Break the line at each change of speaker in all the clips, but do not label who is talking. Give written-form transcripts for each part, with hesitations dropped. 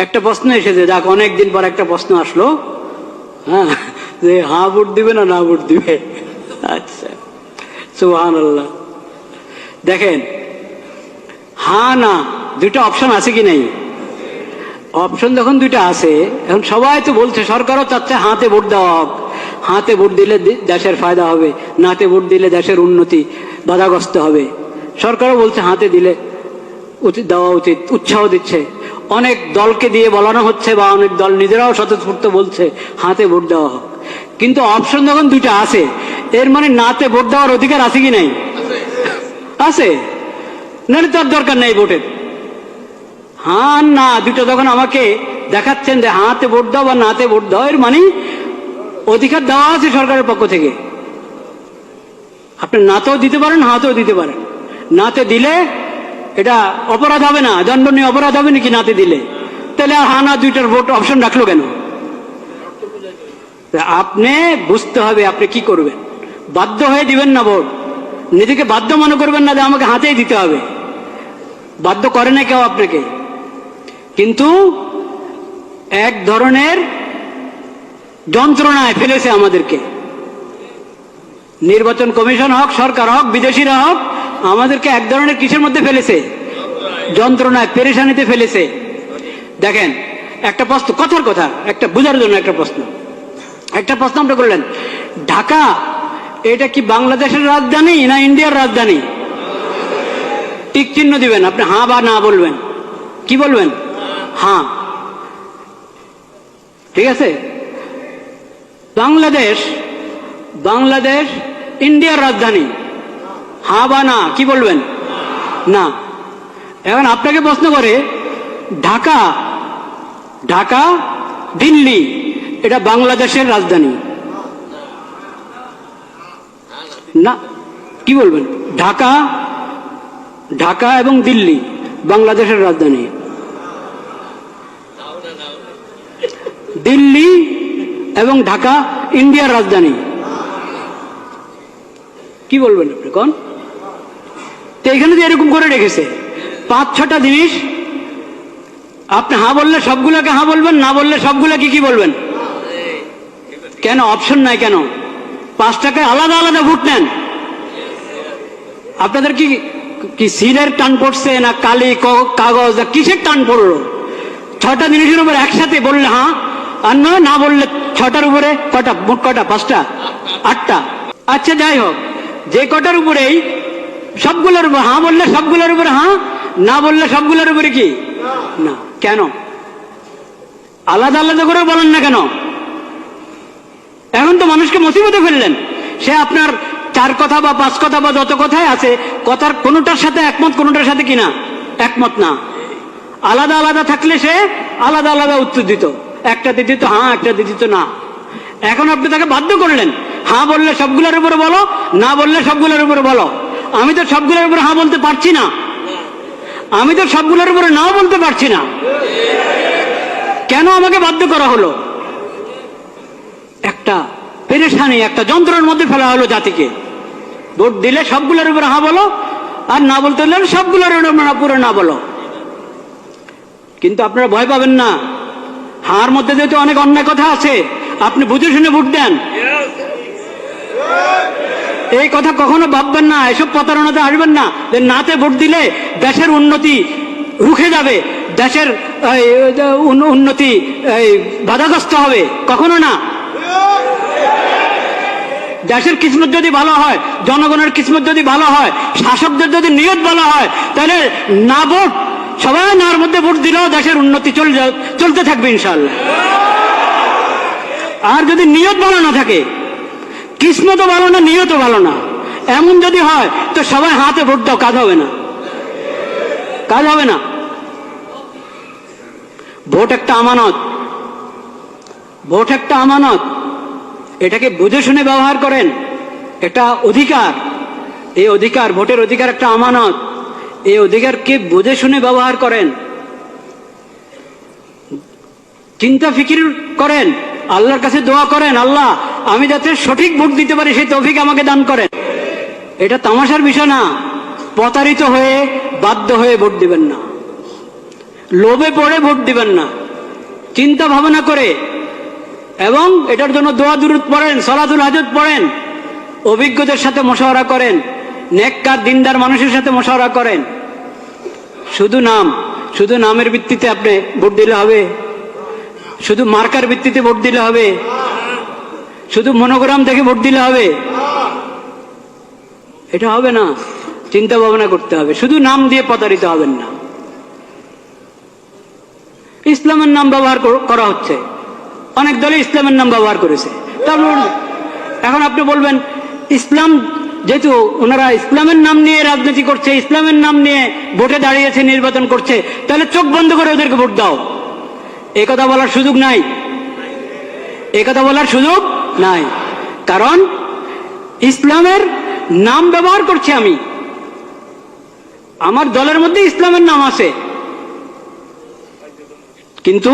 একটা প্রশ্ন এসেছে, যাক অনেকদিন পর একটা প্রশ্ন আসলো, হ্যাঁ, যে হ্যাঁ ভোট দিবে না না ভোট দিবে। আচ্ছা, সুবহানাল্লাহ। দেখেন, হ্যাঁ না দুইটা অপশন আছে কি নাই? অপশন যখন দুইটা আছে, এখন সবাই তো বলছে, সরকারও চাচ্ছে হাতে ভোট দেওয়া হোক, হাতে ভোট দিলে দেশের ফায়দা হবে, নাতে ভোট দিলে দেশের উন্নতি বাধাগ্রস্ত হবে। সরকারও বলছে হাতে দিলে উচিত, দেওয়া উচিত, উৎসাহ দিচ্ছে। অনেক দলকে দিয়ে বলানো হচ্ছে, বা অনেক দল নিজেরাও স্বতঃস্ফূর্ত বলছে হাতে ভোট দেওয়া হোক। কিন্তু অপশন যখন দুইটা আছে, এর মানে নাতে ভোট দেওয়ার অধিকার আছে কি নাই? আছে, নাহলে তার দরকার নেই ভোটের। হ্যাঁ না দুটো যখন আমাকে দেখাচ্ছেন যে হাতে ভোট দাও বা নাতে ভোট দাও, এর মানে অধিকার দেওয়া আছে সরকারের পক্ষ থেকে। আপনি নাতেও দিতে পারেন, হাতেও দিতে পারেন। নাতে দিলে এটা অপরাধ হবে না, দণ্ডনীয় অপরাধ হবে নাকি নাতে দিলে? তাহলে আর হা না দুইটার ভোট অপশন রাখলো কেন? আপনি বুঝতে হবে আপনি কি করবেন। বাধ্য হয়ে দিবেন না ভোট, নিজেকে বাধ্য মনে করবেন না যে আমাকে হাতেই দিতে হবে। বাধ্য করে না কেউ আপনাকে, কিন্তু এক ধরনের যন্ত্রণায় ফেলেছে আমাদেরকে। নির্বাচন কমিশন হোক, সরকার হোক, বিদেশিরা হোক, আমাদেরকে এক ধরনের কিসের মধ্যে ফেলেছে? যন্ত্রণায়, পেরেশানিতে ফেলেছে। দেখেন, একটা প্রশ্ন, কথার কথা, একটা বোঝার জন্য একটা প্রশ্ন আপনি করলেন, ঢাকা এটা কি বাংলাদেশের রাজধানী না ইন্ডিয়ার রাজধানী? টিক চিহ্ন দিবেন, আপনি হ্যাঁ বা না বলবেন। কি বলবেন? হ্যাঁ। ঠিক আছে, বাংলাদেশ ইন্ডিয়ার রাজধানী, হ্যাঁ বা না, কি বলবেন? না। এখন আপনাকে প্রশ্ন করে, ঢাকা দিল্লি এটা বাংলাদেশের রাজধানী না, কি বলবেন? ঢাকা এবং দিল্লি বাংলাদেশের রাজধানী, দিল্লি এবং ঢাকা ইন্ডিয়ার রাজধানী, কি বলবেন আপনি কোন? তো এখানে যে এরকম করে রেখেছে 5-6টা জিনিস, আপনি হ্যাঁ বললে সবগুলোকে হ্যাঁ বলবেন, না বললে সবগুলোকে কি বলবেন? কেন অপশন নাই? কেন 5টাকে আলাদা আলাদা ভোট নেন? আপনাদের কি সিলের টান পড়ছে না কালি কাগজ কিসের টান পড়লো? 6টা জিনিসের উপর একসাথে বললে হ্যাঁ, আর নয় না বললে 6টার উপরে কটা, মোট কটা? 5টা, 8টা। আচ্ছা যাই হোক, যে কটার উপরেই সবগুলোর উপর হ্যাঁ বললে সবগুলোর উপরে হ্যাঁ, না বললে সবগুলোর উপরে কি না? কেন আলাদা আলাদা করে বলেন না কেন? এখন তো মানুষকে মুসিবতে ফেললেন। সে আপনার 4 কথা বা 5 কথা বা যত কথাই আছে, কথার কোনোটার সাথে একমত, কোনোটার সাথে কিনা একমত না। আলাদা আলাদা থাকলে সে আলাদা আলাদা উত্তর দিত, একটাতে দিত হ্যাঁ, একটাতে দিত না। এখন আপনি তাকে বাধ্য করলেন, হ্যাঁ বললে সবগুলোর উপরে বলো, না বললে সবগুলোর উপরে বলো। আমি তো সবগুলোর উপরে হ্যাঁ বলতে পারছি না, আমি তো সবগুলোর উপরে নাও বলতে পারছি না। কেন আমাকে বাধ্য করা হলো? একটা পেরেশানি, একটা যন্ত্রের মধ্যে ফেলা হলো জাতিকে। ভোট দিলে সবগুলোর উপরে হ্যাঁ বলো, আর না বলতে হলে সবগুলোর উপরে না বলো। কিন্তু আপনারা ভয় পাবেন না, হার মধ্যে যেহেতু অনেক অন্যায় কথা আছে, আপনি বুঝে শুনে ভোট দেন। এই কথা কখনো ভাববেন না, এসব প্রতারণাতে আসবেন না যে নাতে ভোট দিলে দেশের উন্নতি রুখে যাবে, দেশের উন্নতি বাধাগ্রস্ত হবে, কখনো না। দেশের কিসমত যদি ভালো হয়, জনগণের কিসমত যদি ভালো হয়, শাসকদের যদি নিয়ত ভালো হয়, তাহলে না ভোট, সবাই নার মধ্যে ভোট দিলেও দেশের উন্নতি চলতে থাকবে ইনশাআল্লাহ। আর যদি নিয়ত ভালো না থাকে, কিসমতও ভালো না, নিয়তও ভালো না, এমন যদি হয়, তো সবাই হাতে ভোট দাও, কাজ হবে না, কাজ হবে না। ভোট একটা আমানত, ভোট একটা আমানত, এটাকে বুঝে শুনে ব্যবহার করেন। এটা অধিকার, এই অধিকার, ভোটের অধিকার একটা আমানত, এই অধিকারকে বুঝে শুনে ব্যবহার করেন। চিন্তা ফিকির করেন, আল্লাহর কাছে দোয়া করেন, আল্লাহ আমি যাতে সঠিক ভোট দিতে পারি সেই তৌফিক আমাকে দান করেন। এটা তামাশার বিষয় না। প্রতারিত হয়ে, বাধ্য হয়ে ভোট দিবেন না, লোভে পড়ে ভোট দিবেন না। চিন্তা ভাবনা করে এবং এটার জন্য দোয়া দুরূদ পড়েন, সালাতুল হাজত পড়েন, অভিজ্ঞদের সাথে মশওয়ারা করেন, নেককার দিনদার মানুষের সাথে মশওয়ারা করেন। শুধু নামের ভিত্তিতে আপনি ভোট দিলে হবে? শুধু মার্কার ভিত্তিতে ভোট দিলে হবে? শুধু মনোগ্রাম দেখে ভোট দিলে হবে? এটা হবে না, চিন্তা ভাবনা করতে হবে। শুধু নাম দিয়ে প্রতারিত হবেন না। ইসলামের নাম ব্যবহার করা হচ্ছে, অনেক দলে ইসলামের নাম ব্যবহার করেছে। তারপর এখন আপনি বলবেন ইসলাম, যেহেতু ওনারা ইসলামের নাম নিয়ে রাজনীতি করছে, ইসলামের নাম নিয়ে ভোটে দাঁড়িয়েছে, নির্বাচন করছে, তাহলে চোখ বন্ধ করে ওদেরকে ভোট দাও। এই কথা বলার সুযোগ নাই, এই কথা বলার সুযোগ নাই। কারণ ইসলামের নাম ব্যবহার করছি আমি, আমার দলের মধ্যে ইসলামের নাম আছে, কিন্তু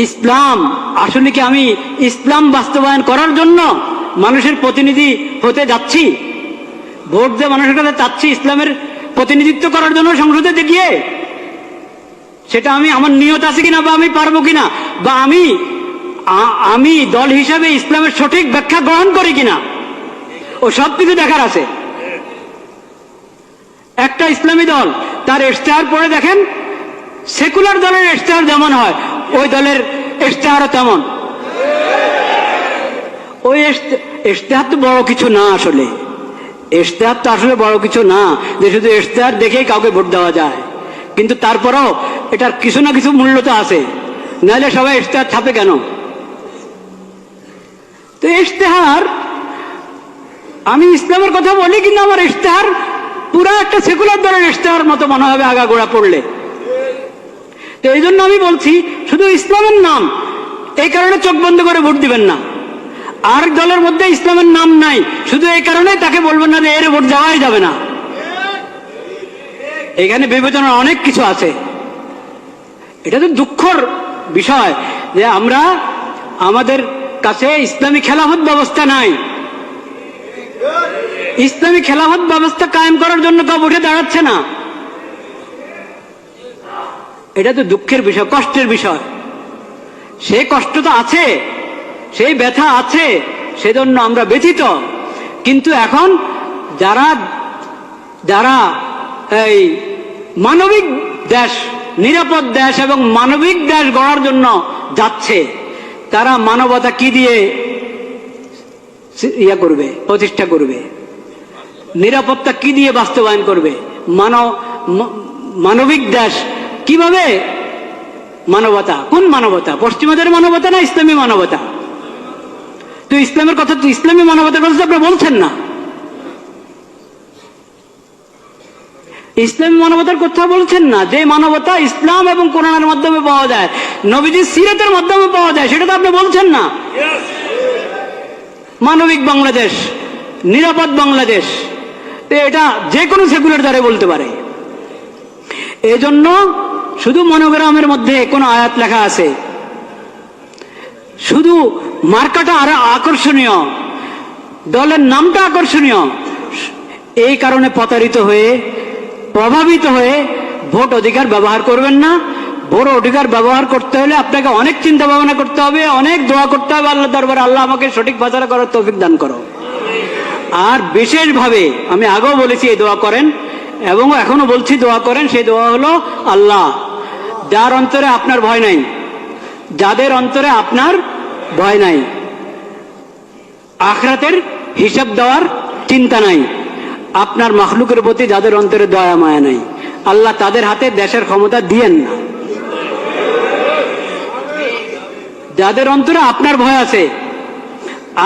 ইসলাম আসলে কি আমি ইসলাম বাস্তবায়ন করার জন্য মানুষের প্রতিনিধি হতে যাচ্ছি? ভোট দিয়ে মানুষের কাছে চাচ্ছি ইসলামের প্রতিনিধিত্ব করার জন্য সংসদে গিয়ে, সেটা আমি আমার নিয়ত আছে কিনা, বা আমি পারবো কিনা, বা আমি দল হিসাবে ইসলামের সঠিক ব্যাখ্যা গ্রহণ করি কিনা, ও সব কিছু দেখার আছে। একটা ইসলামী দল তার ইশতেহার পড়ে দেখেন, সেকুলার দলের ইশতেহার যেমন হয় ওই দলের ইশতেহারও তেমন। ওই ইশতেহার তো বড় কিছু না, আসলে ইশতেহার তো আসলে বড় কিছু না যে শুধু ইশতেহার দেখেই কাউকে ভোট দেওয়া যায়। কিন্তু তারপরেও এটার কিছু না কিছু মূল্য তো আছে, নাহলে সবাই ইশতেহার ছাপে কেন? তো ইশতেহার, আমি ইসলামের কথা বলি কিন্তু আমার ইশতেহার পুরা একটা সেকুলার দলের ইশতেহার মতো মনে হবে আগাগোড়া পড়লে। তো এই জন্য আমি বলছি শুধু ইসলামের নাম, এই কারণে চোখ বন্ধ করে ভোট দিবেন না। আর দলের মধ্যে ইসলামের নাম নাই, শুধু এই কারণে তাকে বলবেন না যে এর ভোট দেওয়াই যাবে না। এখানে বিবেচনার অনেক কিছু আছে। এটা তো দুঃখের বিষয় যে আমরা, আমাদের কাছে ইসলামী খেলাফত ব্যবস্থা নাই। ইসলামী খেলাফত ব্যবস্থা কায়েম করার জন্য কেউ উঠে দাঁড়াচ্ছে না। এটা তো দুঃখের বিষয়, কষ্টের বিষয়। সেই কষ্ট তো আছে, সেই ব্যথা আছে, সেজন্য আমরা ব্যথিত। কিন্তু এখন যারা যারা এই মানবিক দেশ, নিরাপদ দেশ এবং মানবিক দেশ গড়ার জন্য যাচ্ছে, তারা মানবতা কি দিয়ে করবে, প্রতিষ্ঠা করবে? নিরাপত্তা কি দিয়ে বাস্তবায়ন করবে? মানবিক দেশ কিভাবে? মানবতা, কোন মানবতা? পশ্চিমাদের মানবতা না ইসলামী মানবতা? তো ইসলামের কথা, তো ইসলামী মানবতার কথা তো আপনি বলছেন না। ইসলামী মানবতার কথা বলছেন না। যে মানবতা ইসলাম এবং কোরআনের মাধ্যমে পাওয়া যায়, নবীজির সিরাতের মাধ্যমে পাওয়া যায়, সেটা তো আপনি বলছেন না। মানবিক বাংলাদেশ, নিরাপদ বাংলাদেশ, এটা যে কোনো সেকুলার দ্বারা বলতে পারে। এজন্য শুধু মনোগ্রামের মধ্যে কোন আয়াত লেখা আছে, শুধু মার্কাটা আরো আকর্ষণীয়, দলের নামটা আকর্ষণীয়, এই কারণে প্রতারিত হয়ে, প্রভাবিত হয়ে ভোট অধিকার ব্যবহার করবেন না। ভোট অধিকার ব্যবহার করতে হলে আপনাকে অনেক চিন্তা ভাবনা করতে হবে, অনেক দোয়া করতে হবে আল্লাহ দরবারে, আল্লাহ আমাকে সঠিক ফয়সালা করার তৌফিক দান করো। আর বিশেষভাবে আমি আগেও বলেছি এই দোয়া করেন, এবং এখনো বলছি দোয়া করেন। সেই দোয়া হলো, আল্লাহ, যার অন্তরে আপনার ভয় নাই, যাদের অন্তরে আপনার ভয় নাই, আখিরাতের হিসাব দেওয়ার চিন্তা নাই, আপনার মাখলুকের প্রতি যাদের অন্তরে দয়া মায়া নাই, আল্লাহ তাদের হাতে দেশের ক্ষমতা দিয়েন না। যাদের অন্তরে আপনার ভয় আছে,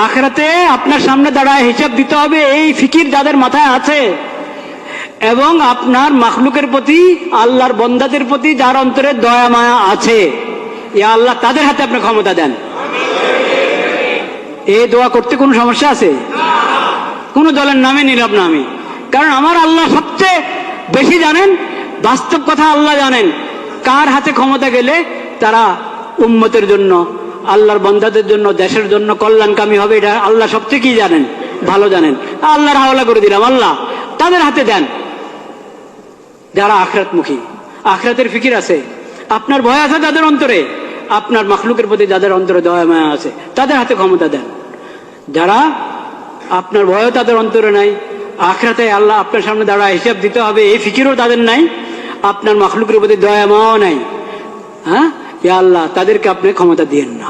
আখিরাতে আপনার সামনে দাঁড়ায় হিসাব দিতে হবে, এই ফিকির যাদের মাথায় আছে, এবং আপনার মাখলুকের প্রতি, আল্লাহর বন্দাদের প্রতি যার অন্তরে দয়া মায়া আছে, ইয়া আল্লাহ তাদের হাতে আপনি ক্ষমতা দেন। এই দোয়া করতে কোনো সমস্যা আছে? কোনো দলের নামে নিলাম না আমি, কারণ আমার আল্লাহ সবচেয়ে বেশি জানেন, বাস্তব কথা আল্লাহ জানেন কার হাতে ক্ষমতা গেলে তারা উম্মতের জন্য, আল্লাহর বন্দাদের জন্য, দেশের জন্য কল্যাণকামী হবে। এটা আল্লাহ সবচেয়ে কি জানেন, ভালো জানেন। আল্লাহর হাওলা করে দিলাম, আল্লাহ তাদের হাতে দেন যারা আখিরাতমুখী, আখিরাতের ফিকির আছে। আপনার ভয় আছে তাদের অন্তরে, আপনার মাখলুকের প্রতি যাদের অন্তরে দয়া মায়া আছে তাদের হাতে ক্ষমতা দেন। যারা আপনার ভয় তাদের অন্তরে নাই, আখিরাতে আল্লাহ আপনার সামনে দাঁড়া হিসাব দিতে হবে এই ফিকিরও তাদের নাই, আপনার মাখলুকের প্রতি দয়া মায়াও নাই, হ্যাঁ, ইয়া আল্লাহ তাদেরকে আপনি ক্ষমতা দিয়েন না।